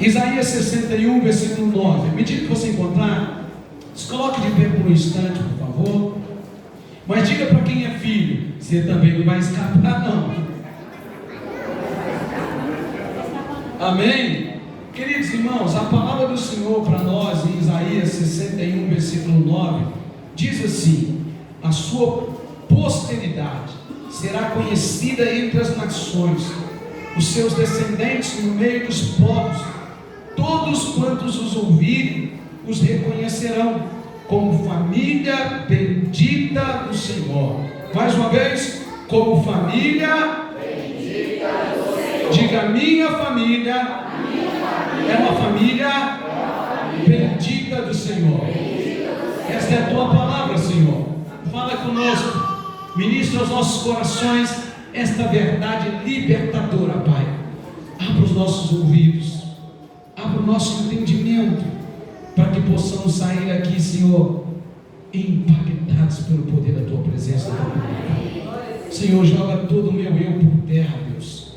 Isaías 61, versículo 9. À medida que você encontrar, se coloque de pé por um instante, por favor. Mas diga para quem é filho: você também não vai escapar, não. Amém? Queridos irmãos, a palavra do Senhor para nós em Isaías 61, versículo 9, diz assim: a sua posteridade será conhecida entre as nações, os seus descendentes no meio dos povos. Todos quantos os ouvirem os reconhecerão como família bendita do Senhor. Mais uma vez, como família bendita do Senhor. Diga: minha família é uma família bendita do Senhor. Esta é a tua palavra, Senhor. Fala conosco, ministra aos nossos corações esta verdade libertadora, Pai. Abra os nossos ouvidos, abra o nosso entendimento, para que possamos sair aqui, Senhor, impactados pelo poder da tua presença. Senhor, joga todo o meu eu por terra, Deus,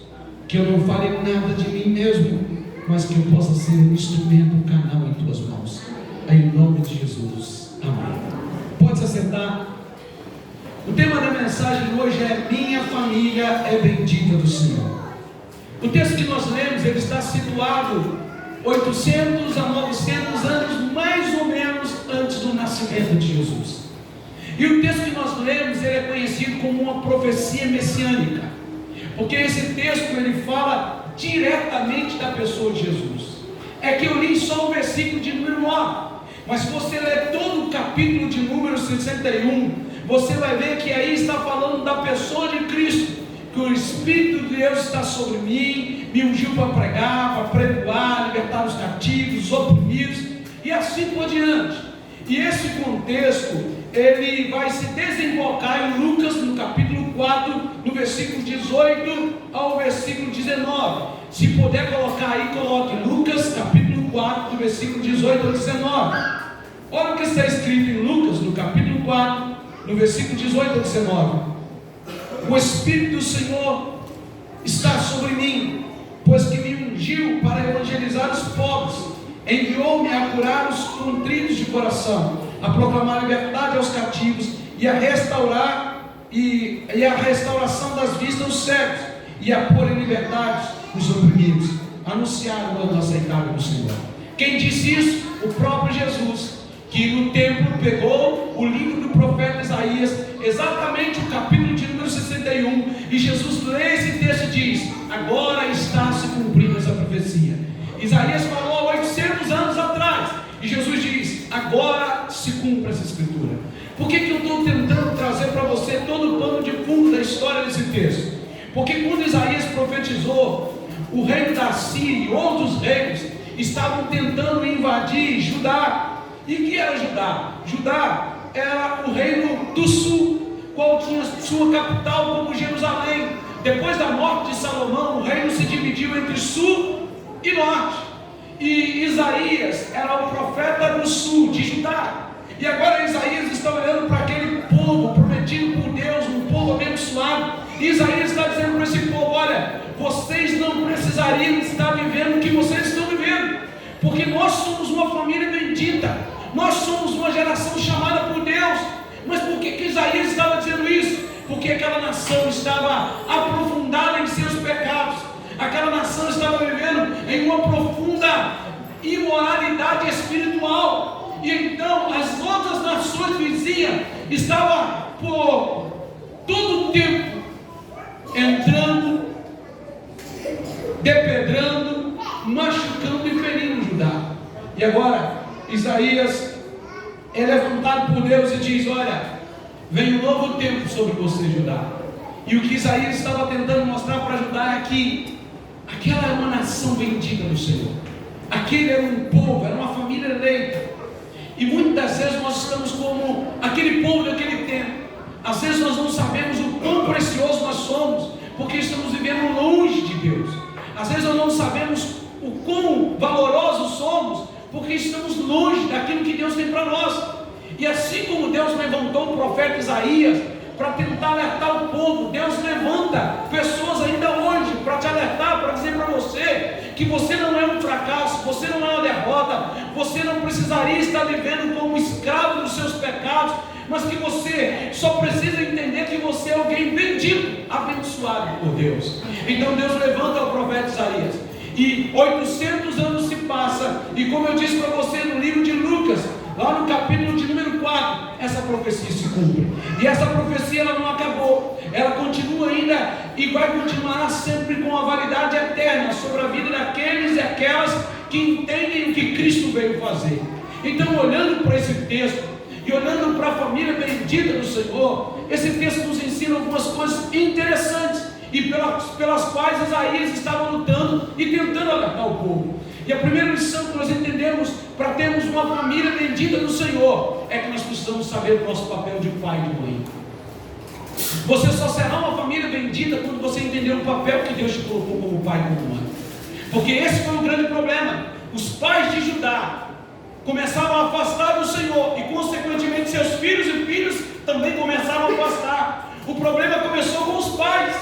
que eu não fale nada de mim mesmo, mas que eu possa ser um instrumento, um canal em tuas mãos, em nome de Jesus, amém. Pode se assentar. O tema da mensagem hoje é: minha família é bendita do Senhor. O texto que nós lemos, ele está situado 800 a 900 anos, mais ou menos, antes do nascimento de Jesus. E o texto que nós lemos, ele é conhecido como uma profecia messiânica, porque esse texto, ele fala diretamente da pessoa de Jesus. É que eu li só o versículo de número 9, mas se você ler todo o capítulo de número 61, você vai ver que aí está falando da pessoa de Cristo, que o Espírito de Deus está sobre mim, me ungiu para pregar, para pregoar, libertar os cativos, os oprimidos, e assim por diante. E esse contexto, ele vai se desembocar em Lucas, no capítulo 4, no versículo 18 ao versículo 19. Se puder colocar aí, coloque Lucas, capítulo 4, do versículo 18 ao 19. Olha o que está escrito em Lucas, no capítulo 4, no versículo 18 ao 19. O Espírito do Senhor está sobre mim, pois que me ungiu para evangelizar os pobres, enviou-me a curar os contritos de coração, a proclamar liberdade aos cativos e a restaurar a restauração das vistas aos cegos, e a pôr em liberdade os oprimidos, anunciar o ano aceitável do Senhor. Quem disse isso? O próprio Jesus, que no templo pegou o livro do profeta Isaías, exatamente o capítulo de número 61, e Jesus lê esse texto e diz: agora está se cumprindo essa profecia. Isaías falou há 800 anos atrás, e Jesus diz: agora se cumpre essa escritura. Por que eu estou tentando trazer para você todo o pano de fundo da história desse texto? Porque quando Isaías profetizou, o reino da Síria e outros reinos estavam tentando invadir Judá. E que era Judá? Judá era o reino do sul, qual tinha sua capital como Jerusalém. Depois da morte de Salomão, o reino se dividiu entre sul e norte. E Isaías era o profeta do sul, de Judá. E agora Isaías está olhando para aquele povo prometido por Deus, um povo abençoado. E Isaías está dizendo para esse povo: olha, vocês não precisariam estar vivendo o que vocês estão vivendo, porque nós somos uma família bendita. Nós somos uma geração chamada por Deus. Mas por que Isaías estava dizendo isso? Porque aquela nação estava aprofundada em seus pecados. Aquela nação estava vivendo em uma profunda imoralidade espiritual. E então as outras nações vizinhas estavam por todo o tempo entrando, depedrando, machucando e ferindo Judá. E agora Isaías é levantado por Deus e diz: olha, vem um novo tempo sobre você, Judá. E o que Isaías estava tentando mostrar para Judá é que aquela era uma nação bendita do Senhor, aquele era um povo, era uma família eleita. E muitas vezes nós estamos como aquele povo daquele tempo. Às vezes nós não sabemos o quão precioso nós somos, porque estamos vivendo longe de Deus. Às vezes nós não sabemos o quão valorosos somos, porque estamos longe daquilo que Deus tem para nós. E assim como Deus levantou o profeta Isaías para tentar alertar o povo, Deus levanta pessoas ainda hoje para te alertar, para dizer para você que você não é um fracasso, você não precisaria estar vivendo como escravo dos seus pecados, mas que você só precisa entender que você é alguém bendito, abençoado por Deus. Então Deus levanta o profeta Isaías, e 800 anos se passam, e como eu disse para você no livro de Lucas, lá no capítulo de número 4, essa profecia se cumpre. E essa profecia ela não acabou, ela continua ainda e vai continuar sempre com a validade eterna sobre a vida daqueles e aquelas que entendem o que Cristo veio fazer. Então, olhando para esse texto e olhando para a família bendita do Senhor, esse texto nos ensina algumas coisas interessantes e pelas quais Isaías estava lutando e tentando alertar o povo. E a primeira lição que nós entendemos para termos uma família bendita do Senhor é que nós precisamos saber o nosso papel de pai e de mãe. Você só será uma família bendita quando você entender o papel que Deus te colocou como pai e como mãe. Porque esse foi o grande problema. Os pais de Judá começaram a afastar do Senhor e consequentemente seus filhos e filhos também começaram a afastar. O problema começou com os pais.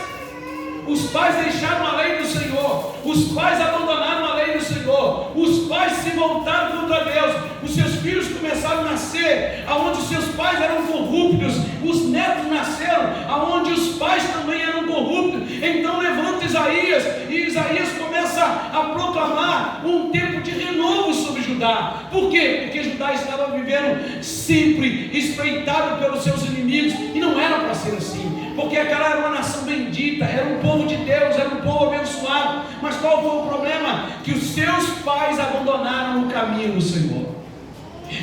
Os pais deixaram a lei do Senhor, os pais abandonaram a lei do Senhor, os pais se voltaram contra Deus, os seus filhos começaram a nascer aonde os seus pais eram corruptos, os netos nasceram aonde os pais também eram corruptos. Então levanta Isaías, e Isaías começa a proclamar um tempo de renovo sobre Judá. Por quê? Porque Judá estava vivendo sempre espreitado pelos seus inimigos, e não era para ser assim. Porque aquela era uma nação bendita, era um povo de Deus, era um povo abençoado. Mas qual foi o problema? Que os seus pais abandonaram o caminho do Senhor.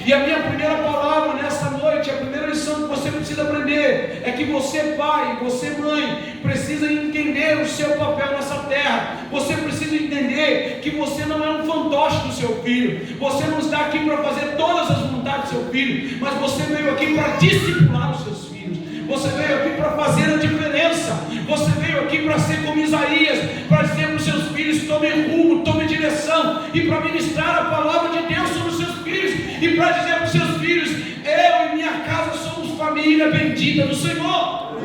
E a minha primeira palavra nessa noite, a primeira lição que você precisa aprender é que você pai, você mãe, precisa entender o seu papel nessa terra. Você precisa entender que você não é um fantoche do seu filho. Você não está aqui para fazer todas as vontades do seu filho, mas você veio aqui para discipular os seus filhos. Você veio aqui para fazer a diferença. Você veio aqui para ser como Isaías, para dizer para os seus filhos: tome rumo, tome direção, e para ministrar a palavra de Deus sobre os seus filhos, e para dizer para os seus filhos: eu e minha casa somos família bendita do Senhor.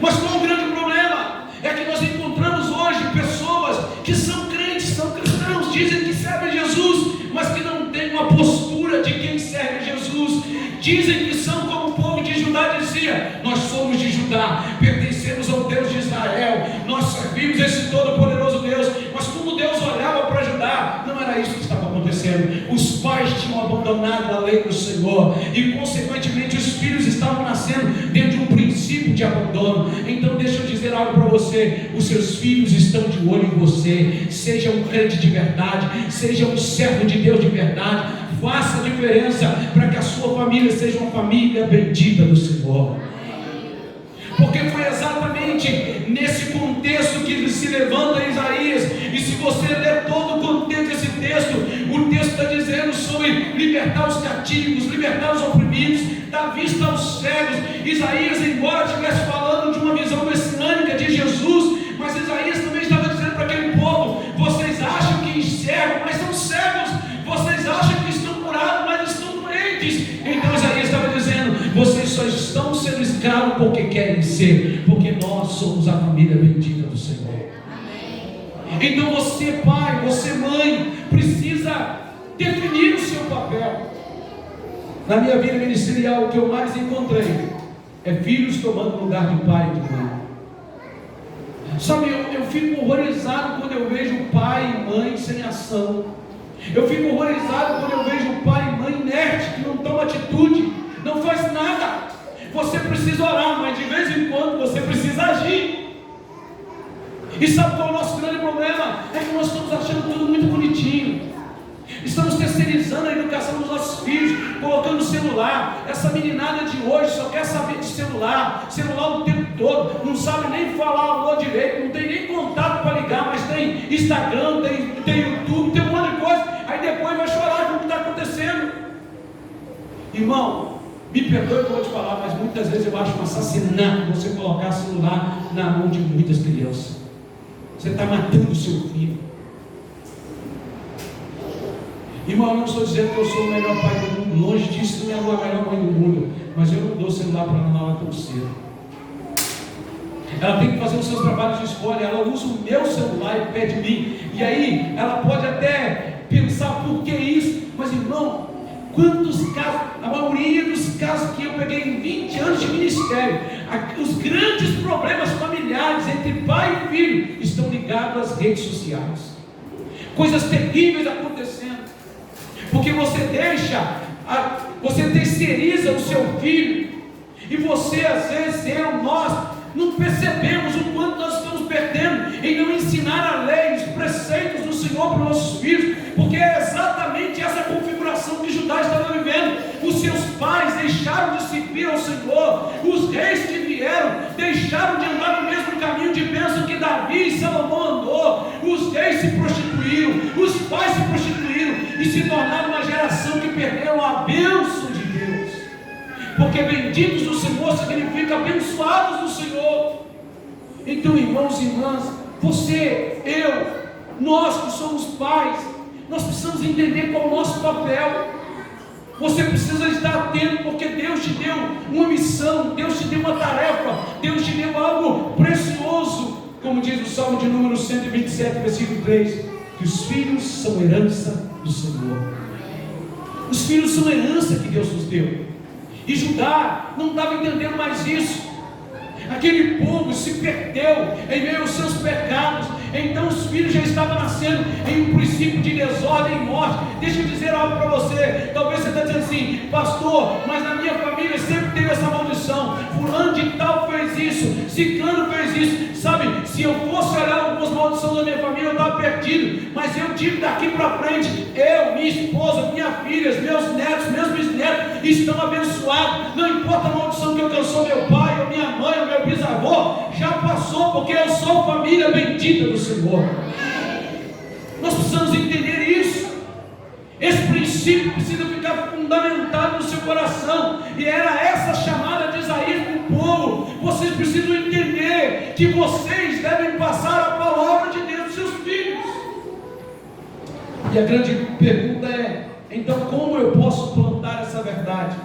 Mas qual o grande problema? É que nós encontramos hoje pessoas que são crentes, são cristãos, dizem que servem Jesus, mas que não têm uma postura de quem serve Jesus. Dizem que são como o povo de Judá dizia: nós somos de Judá, pertencemos ao Deus de Israel, nós servimos esse todo-poderoso Deus. Mas quando Deus olhava para Judá, não era isso que estava acontecendo. Os pais tinham abandonado a lei do Senhor, e consequentemente os filhos estavam nascendo dentro de um princípio de abandono. Então deixa eu dizer algo para você: os seus filhos estão de olho em você. Seja um crente de verdade, seja um servo de Deus de verdade, faça a diferença para que a sua família seja uma família bendita do Senhor. Porque foi exatamente nesse contexto que se levanta Isaías. E se você ler todo o contexto desse texto, o texto está dizendo sobre libertar os cativos, libertar os oprimidos, dar vista aos cegos. Isaías, embora estivesse falando de uma visão messiânica de Jesus, mas Isaías também estava dizendo para aquele povo: vocês acham que enxergam, mas são cegos. Vocês acham que estão curados, mas estão doentes. Então Isaías estava dizendo: vocês só estão sendo escravos porque querem ser, porque nós somos a família bendita do Senhor. Então você pai, você mãe, precisa definir o seu papel. Na minha vida ministerial, o que eu mais encontrei é filhos tomando lugar de pai e de mãe. Sabe, eu fico horrorizado quando eu vejo pai e mãe sem ação. Eu fico horrorizado quando eu vejo pai e mãe inerte, que não toma atitude, não faz nada. Você precisa orar, mas de vez em quando você precisa agir. E sabe qual é o nosso grande problema? É que nós estamos achando tudo muito bonitinho. Estamos terceirizando a educação dos nossos filhos, colocando o celular. Essa meninada de hoje só quer saber de celular o tempo todo, não sabe nem falar alô direito, não tem nem contato para ligar, mas tem Instagram, tem YouTube, tem um monte de coisa. Aí depois vai chorar com o que está acontecendo. Irmão, me perdoe que eu vou te falar, mas muitas vezes eu acho um assassinato você colocar celular na mão de muitas crianças. Você está matando o seu filho. Irmão, eu não estou dizendo que eu sou o melhor pai do mundo, longe disso, não é a melhor mãe do mundo, mas eu não dou celular para ela na hora tão cedo. Ela tem que fazer os seus trabalhos de escola, ela usa o meu celular e pede de mim, e aí ela pode até pensar: por que Quantos casos, a maioria dos casos que eu peguei em 20 anos de ministério, os grandes problemas familiares entre pai e filho estão ligados às redes sociais. Coisas terríveis acontecendo, porque você terceiriza o seu filho, e você, às vezes, nós não percebemos o quanto nós estamos perdendo em não ensinar a lei, os preceitos do Senhor para os nossos filhos, porque é exatamente essa configuração que Judá estava vivendo. Os seus pais deixaram de servir ao Senhor, os reis que vieram deixaram de andar no mesmo caminho de bênção que Davi e Salomão andou, os reis se prostituíram, os pais se prostituíram e se tornaram uma geração que perderam a bênção de Deus, porque benditos do Senhor significa abençoados do Senhor. Então, irmãos e irmãs, você, eu, nós que somos pais, nós precisamos entender qual é o nosso papel. Você precisa estar atento, porque Deus te deu uma missão, Deus te deu uma tarefa, Deus te deu algo precioso, como diz o Salmo de número 127, versículo 3, que os filhos são herança do Senhor. Os filhos são herança que Deus nos deu, e Judá não estava entendendo mais isso. Aquele povo se perdeu em meio aos seus pecados. Então os filhos já estavam nascendo em um princípio de desordem e morte. Deixa eu dizer algo para você. Talvez você está dizendo assim: pastor, mas na minha família sempre teve essa maldição. Fulano de tal fez isso, ciclano fez isso. Sabe, se eu fosse olhar algumas maldições da minha família, eu estava perdido. Mas eu digo daqui para frente, eu, minha esposa, minha filha, meus netos, meus bisnetos estão abençoados. Não importa a maldição que alcançou meu pai, ou minha mãe, ou meu bisavô, já passou, porque eu sou família bendita do Senhor. Nós precisamos entender isso. Esse princípio precisa ficar fundamentado no seu coração. E era essa chamada de Isaías para o povo. Vocês precisam entender que vocês devem passar a palavra de Deus aos seus filhos. E a grande pergunta é: então como eu posso plantar essa verdade?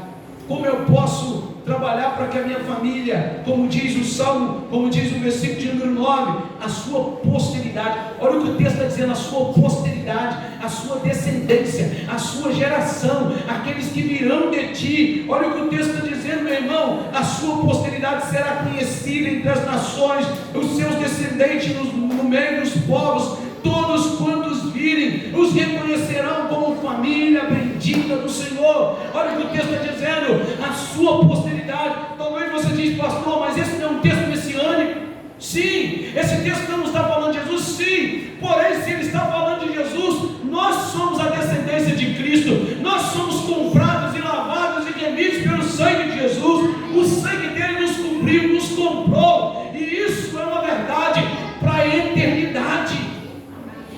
Como eu posso trabalhar para que a minha família, como diz o Salmo, como diz o versículo de número 9, a sua posteridade, olha o que o texto está dizendo, a sua posteridade, a sua descendência, a sua geração, aqueles que virão de ti, olha o que o texto está dizendo, meu irmão, a sua posteridade será conhecida entre as nações, os seus descendentes no meio dos povos, todos quantos virem, os reconhecerão como família bendita do Senhor. Olha o que o texto está dizendo, a sua posteridade. Talvez você diz: pastor, mas esse não é um texto messiânico. Sim, esse texto não está falando de Jesus, sim, porém se ele está falando de Jesus, nós somos a descendência de Cristo, nós somos comprados e lavados e remidos pelo sangue de Jesus. O sangue dele nos cobriu, nos comprou, e isso é uma verdade para a eternidade.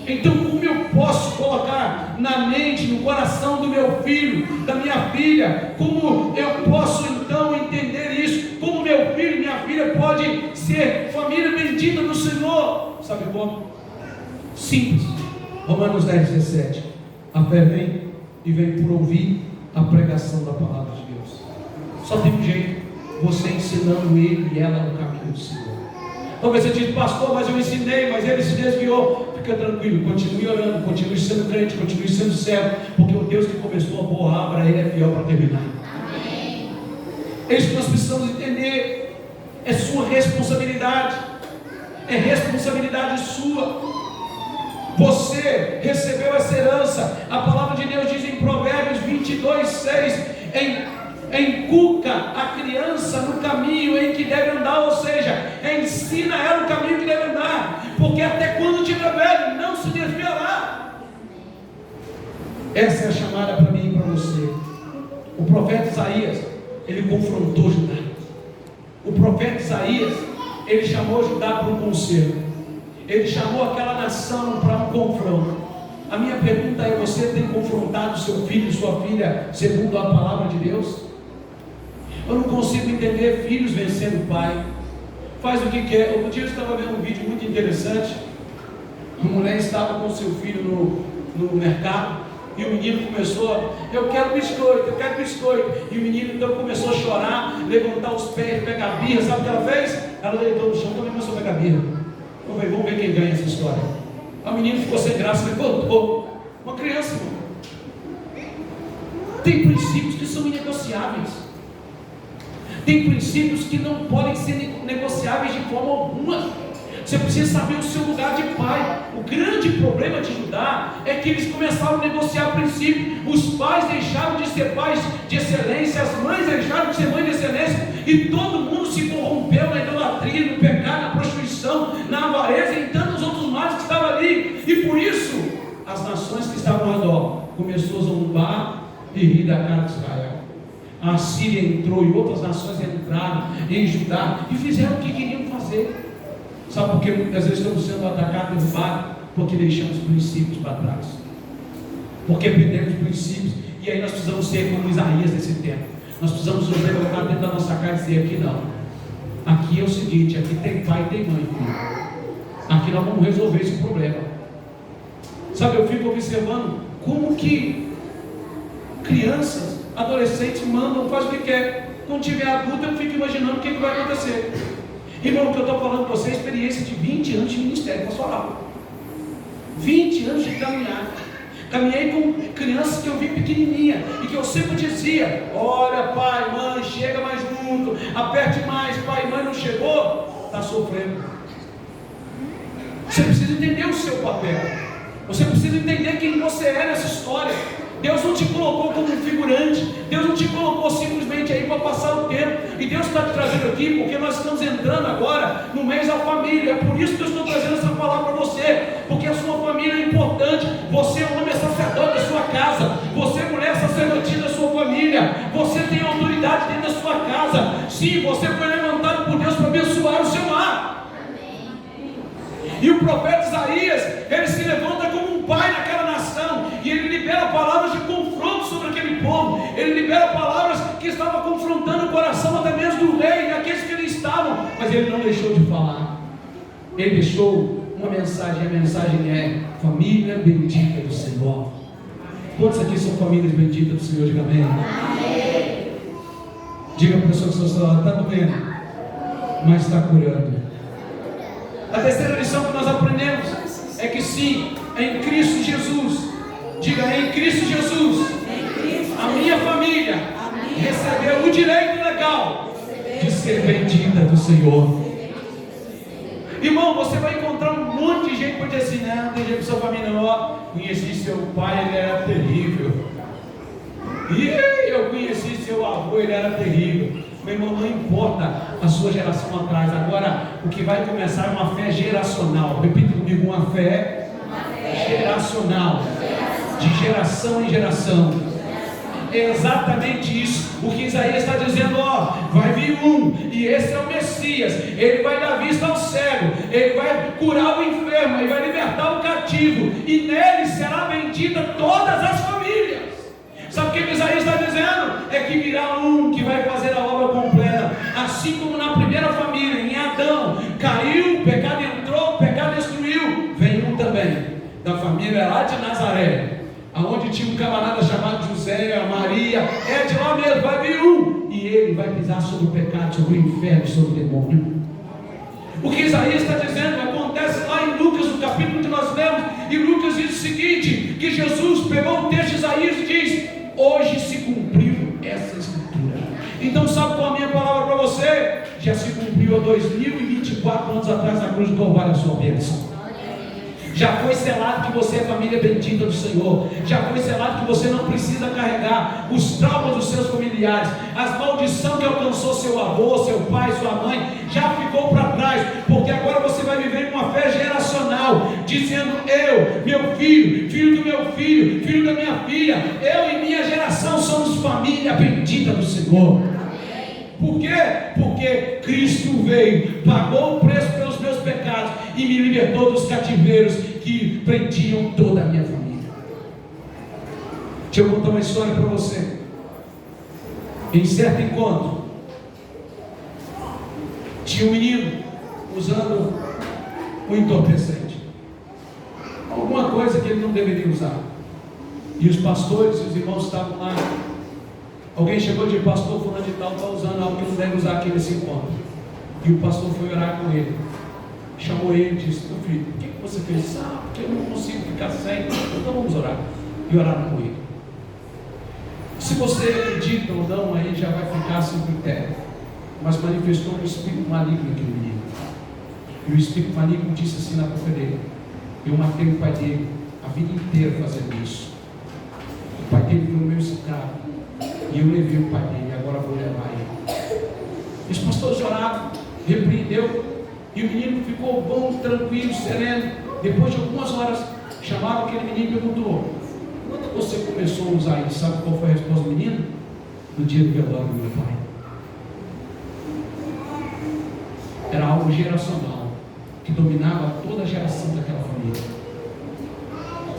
Então, como eu posso colocar na mente, no coração do meu filho, da minha filha, como eu posso então entender isso? Como meu filho e minha filha pode ser família bendita do Senhor? Sabe como? Simples. Romanos 10:17. A fé vem e vem por ouvir a pregação da palavra de Deus. Só tem um jeito: você ensinando ele e ela no caminho do Senhor. Talvez você diga: pastor, mas eu ensinei, mas ele se desviou. Fica tranquilo, continue orando, continue sendo crente, continue sendo servo, porque o Deus que começou a boa obra, ele é fiel para terminar. Amém. É isso que nós precisamos entender. É sua responsabilidade, é responsabilidade sua. Você recebeu essa herança. A palavra de Deus diz em Provérbios 22:6: encuca a criança no caminho em que deve andar, ou seja, ensina ela o caminho que deve andar, porque até quando tiver velho, não se desviará. Essa é a chamada para mim e para você. O profeta Isaías, ele confrontou Judá. O profeta Isaías, ele chamou Judá para um conselho. Ele chamou aquela nação para um confronto. A minha pergunta é: você tem confrontado seu filho e sua filha segundo a palavra de Deus? Eu não consigo entender filhos vencendo o pai. Faz o que quer. Outro dia eu estava vendo um vídeo muito interessante. Uma mulher estava com seu filho no mercado, e o menino começou: eu quero biscoito, eu quero biscoito. E o menino então começou a chorar, levantar os pés, pegar birra. Sabe o que ela fez? Ela deitou no chão, também começou a pegar birra. Eu falei: vamos ver quem ganha essa história. O menino ficou sem graça, levantou. Uma criança, irmão. Tem princípios que são inegociáveis. Tem princípios que não podem ser negociáveis de forma alguma. Você precisa saber o seu lugar de pai. O grande problema de Judá é que eles começaram a negociar princípios. Os pais deixaram de ser pais de excelência, as mães deixaram de ser mães de excelência, e todo mundo se corrompeu na idolatria, no pecado, na prostituição, na avareza e em tantos outros males que estavam ali. E por isso, as nações que estavam ao redor começaram a zombar e rir da cara de Israel. A Síria entrou e outras nações entraram em Judá e fizeram o que queriam fazer. Sabe por que muitas vezes estamos sendo atacados e derrubados? Porque deixamos princípios para trás. Porque perdemos princípios. E aí nós precisamos ser como Isaías nesse tempo. Nós precisamos nos levantar dentro da nossa casa e dizer: aqui não. Aqui é o seguinte, aqui tem pai e tem mãe. Aqui nós vamos resolver esse problema. Sabe, eu fico observando como que crianças, adolescentes mandam, fazem o que quer. Quando tiver adulto, eu fico imaginando o que vai acontecer. Irmão, o que eu estou falando para você é experiência de 20 anos de ministério pastoral. 20 anos de caminhar. Caminhei com crianças que eu vi pequenininha e que eu sempre dizia: olha, pai, mãe, chega mais junto, aperte mais. Pai e mãe não chegou, está sofrendo. Você precisa entender o seu papel. Você precisa entender quem você é nessa história. Deus não te colocou como um figurante. Deus não te colocou simplesmente aí para passar o tempo. E Deus está te trazendo aqui porque nós estamos entrando agora no mês da família. É por isso que eu estou trazendo essa palavra para você. Porque a sua família é importante. Você, homem, é sacerdote da sua casa. Você, mulher, é sacerdotisa da sua família. Você tem autoridade dentro da sua casa. Sim, você foi levantado por Deus para abençoar o seu lar. E o profeta Isaías, ele se levanta como um pai naquela nação, e ele libera palavras de confronto sobre aquele povo. Ele libera palavras que estavam confrontando o coração até mesmo do rei, daqueles que ali estavam, mas ele não deixou de falar. Ele deixou uma mensagem, a mensagem é: família bendita do Senhor. Quantos aqui são famílias benditas do Senhor? Diga amém. Amém. Diga para a pessoa que está doendo, mas está curando. A terceira lição que nós aprendemos é que sim, em Cristo Jesus, diga, em Cristo Jesus, a minha família recebeu o direito legal de ser bendita do Senhor. Irmão, você vai encontrar um monte de gente que pode dizer assim: não, tem gente da sua família não, ó, conheci seu pai, ele era terrível. E eu conheci seu avô, ele era terrível. Meu irmão, não importa a sua geração atrás. Agora, o que vai começar é uma fé geracional. Repita comigo: uma fé geracional. De geração em geração. É exatamente isso. O que Isaías está dizendo: ó, vai vir um, e esse é o Messias. Ele vai dar vista ao cego, ele vai curar o enfermo, ele vai libertar o cativo, e nele será bendita todas as famílias. Sabe o que Isaías está dizendo? É que virá um que vai fazer a obra completa. Assim como na primeira família, em Adão, caiu, o pecado entrou, o pecado destruiu. Vem um também, da família lá de Nazaré, aonde tinha um camarada chamado José, a Maria. É de lá mesmo, vai vir um, e ele vai pisar sobre o pecado, sobre o inferno, sobre o demônio. O que Isaías está dizendo acontece lá em Lucas, no capítulo que nós lemos. E Lucas diz o seguinte: que Jesus pegou o texto de Isaías e diz: hoje se cumpriu essa escritura. Então, sabe qual é a minha palavra para você? Já se cumpriu há 2024 anos atrás na cruz do Calvário a sua bênção. Já foi selado que você é família bendita do Senhor. Já foi selado que você não precisa carregar os traumas dos seus familiares. As maldições que alcançou seu avô, seu pai, sua mãe, já ficou para trás. Porque agora você vai viver uma fé geracional, dizendo: eu, meu filho, filho do meu filho, filho da minha filha, eu e minha geração somos família bendita do Senhor. Por quê? Porque Cristo veio, pagou o preço pelos meus pecados e me libertou dos cativeiros que prendiam toda a minha família. Deixa eu contar uma história para você. Em certo encontro, tinha um menino usando um entorpecente, alguma coisa que ele não deveria usar, e os pastores e os irmãos estavam lá. Alguém chegou de: pastor fulano de tal está usando algo que não deve usar aqui nesse encontro. E o pastor foi orar com ele, chamou ele e disse: meu filho, por que você fez isso? Porque eu não consigo ficar sem. Então vamos orar. E oraram com ele. Se você acredita ou não, aí já vai ficar sem critério. Mas manifestou um espírito maligno naquele menino. E o espírito maligno disse assim na boca dele: eu matei o pai dele a vida inteira fazendo isso. O pai dele foi o meu escravo. E eu levei o pai dele, agora vou levar ele. Os pastores oraram, repreendeu. E o menino ficou bom, tranquilo, sereno. Depois de algumas horas, chamaram aquele menino e perguntou: quando você começou a usar isso? Sabe qual foi a resposta do menino? No dia do velório do meu pai. Era algo geracional, que dominava toda a geração daquela família.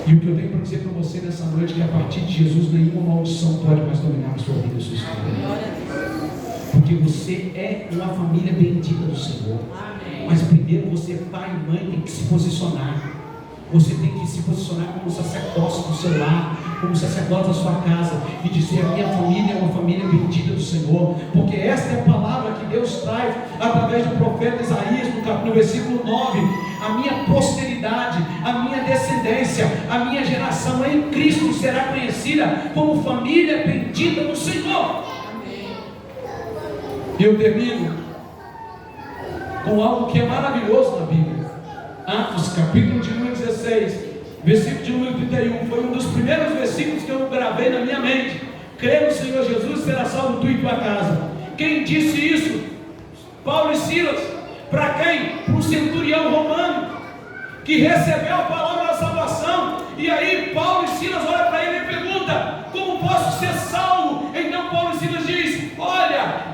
E o que eu tenho para dizer para você nessa noite é que a partir de Jesus nenhuma maldição pode mais dominar a sua vida e a sua história. Porque você é uma família bendita do Senhor. Mas primeiro você, pai e mãe, tem que se posicionar. Você tem que se posicionar como sacerdócio do seu lar, como sacerdote da sua casa, e dizer: a minha família é uma família bendita do Senhor, porque esta é a palavra que Deus traz através do profeta Isaías, no versículo 9: a minha posteridade, a minha descendência, a minha geração em Cristo será conhecida como família bendita do Senhor. E eu termino com algo que é maravilhoso na Bíblia. Atos, capítulo de número 16, versículo de número 31, foi um dos primeiros versículos que eu gravei na minha mente. Crê no Senhor Jesus e será salvo tu e tua casa. Quem disse isso? Paulo e Silas. Para quem? Para o centurião romano, que recebeu a palavra da salvação. E aí Paulo e Silas olham para ele e perguntam: como posso ser salvo? Então Paulo e Silas diz: olha,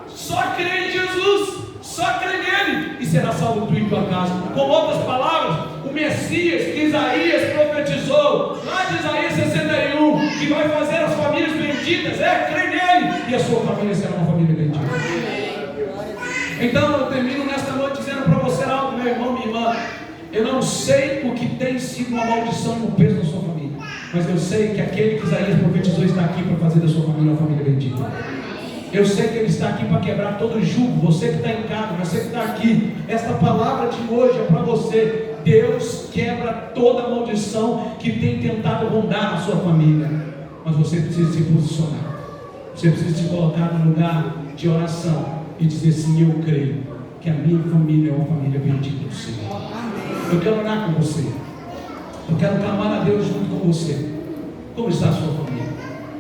só crê em Jesus, só crê nele e será salvo tu e tua casa. Com outras palavras, o Messias que Isaías profetizou lá de Isaías 61, que vai fazer as famílias benditas, crê nele e a sua família será uma família bendita. Então eu termino nesta noite dizendo para você algo, meu irmão, minha irmã. Eu não sei o que tem sido uma maldição no peso da sua família, mas eu sei que aquele que Isaías profetizou está aqui para fazer da sua família uma família bendita. Eu sei que Ele está aqui para quebrar todo jugo. Você que está em casa, você que está aqui, esta palavra de hoje é para você. Deus quebra toda maldição que tem tentado rondar a sua família. Mas você precisa se posicionar. Você precisa se colocar no lugar de oração e dizer: sim, eu creio que a minha família é uma família bendita do Senhor. Eu quero orar com você. Eu quero clamar a Deus junto com você. Como está a sua família?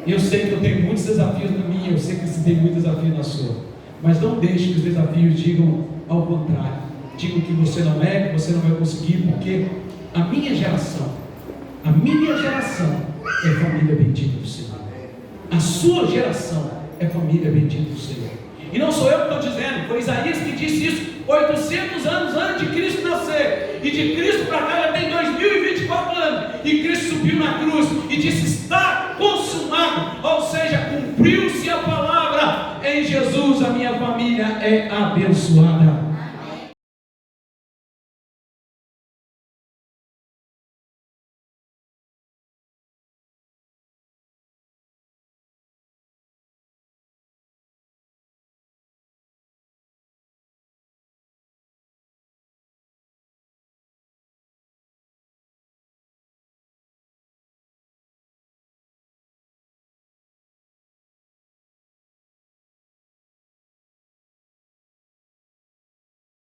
Eu sei que eu tenho muitos desafios na minha, eu sei que você tem muitos desafios na sua. Mas não deixe que os desafios digam ao contrário. Digam que você não é, que você não vai conseguir, porque a minha geração é família bendita do Senhor. A sua geração é família bendita do Senhor. E não sou eu que estou dizendo, foi Isaías que disse isso 800 anos antes de Cristo nascer. E de Cristo para cá já tem 2024 anos. E Cristo subiu na cruz e disse: está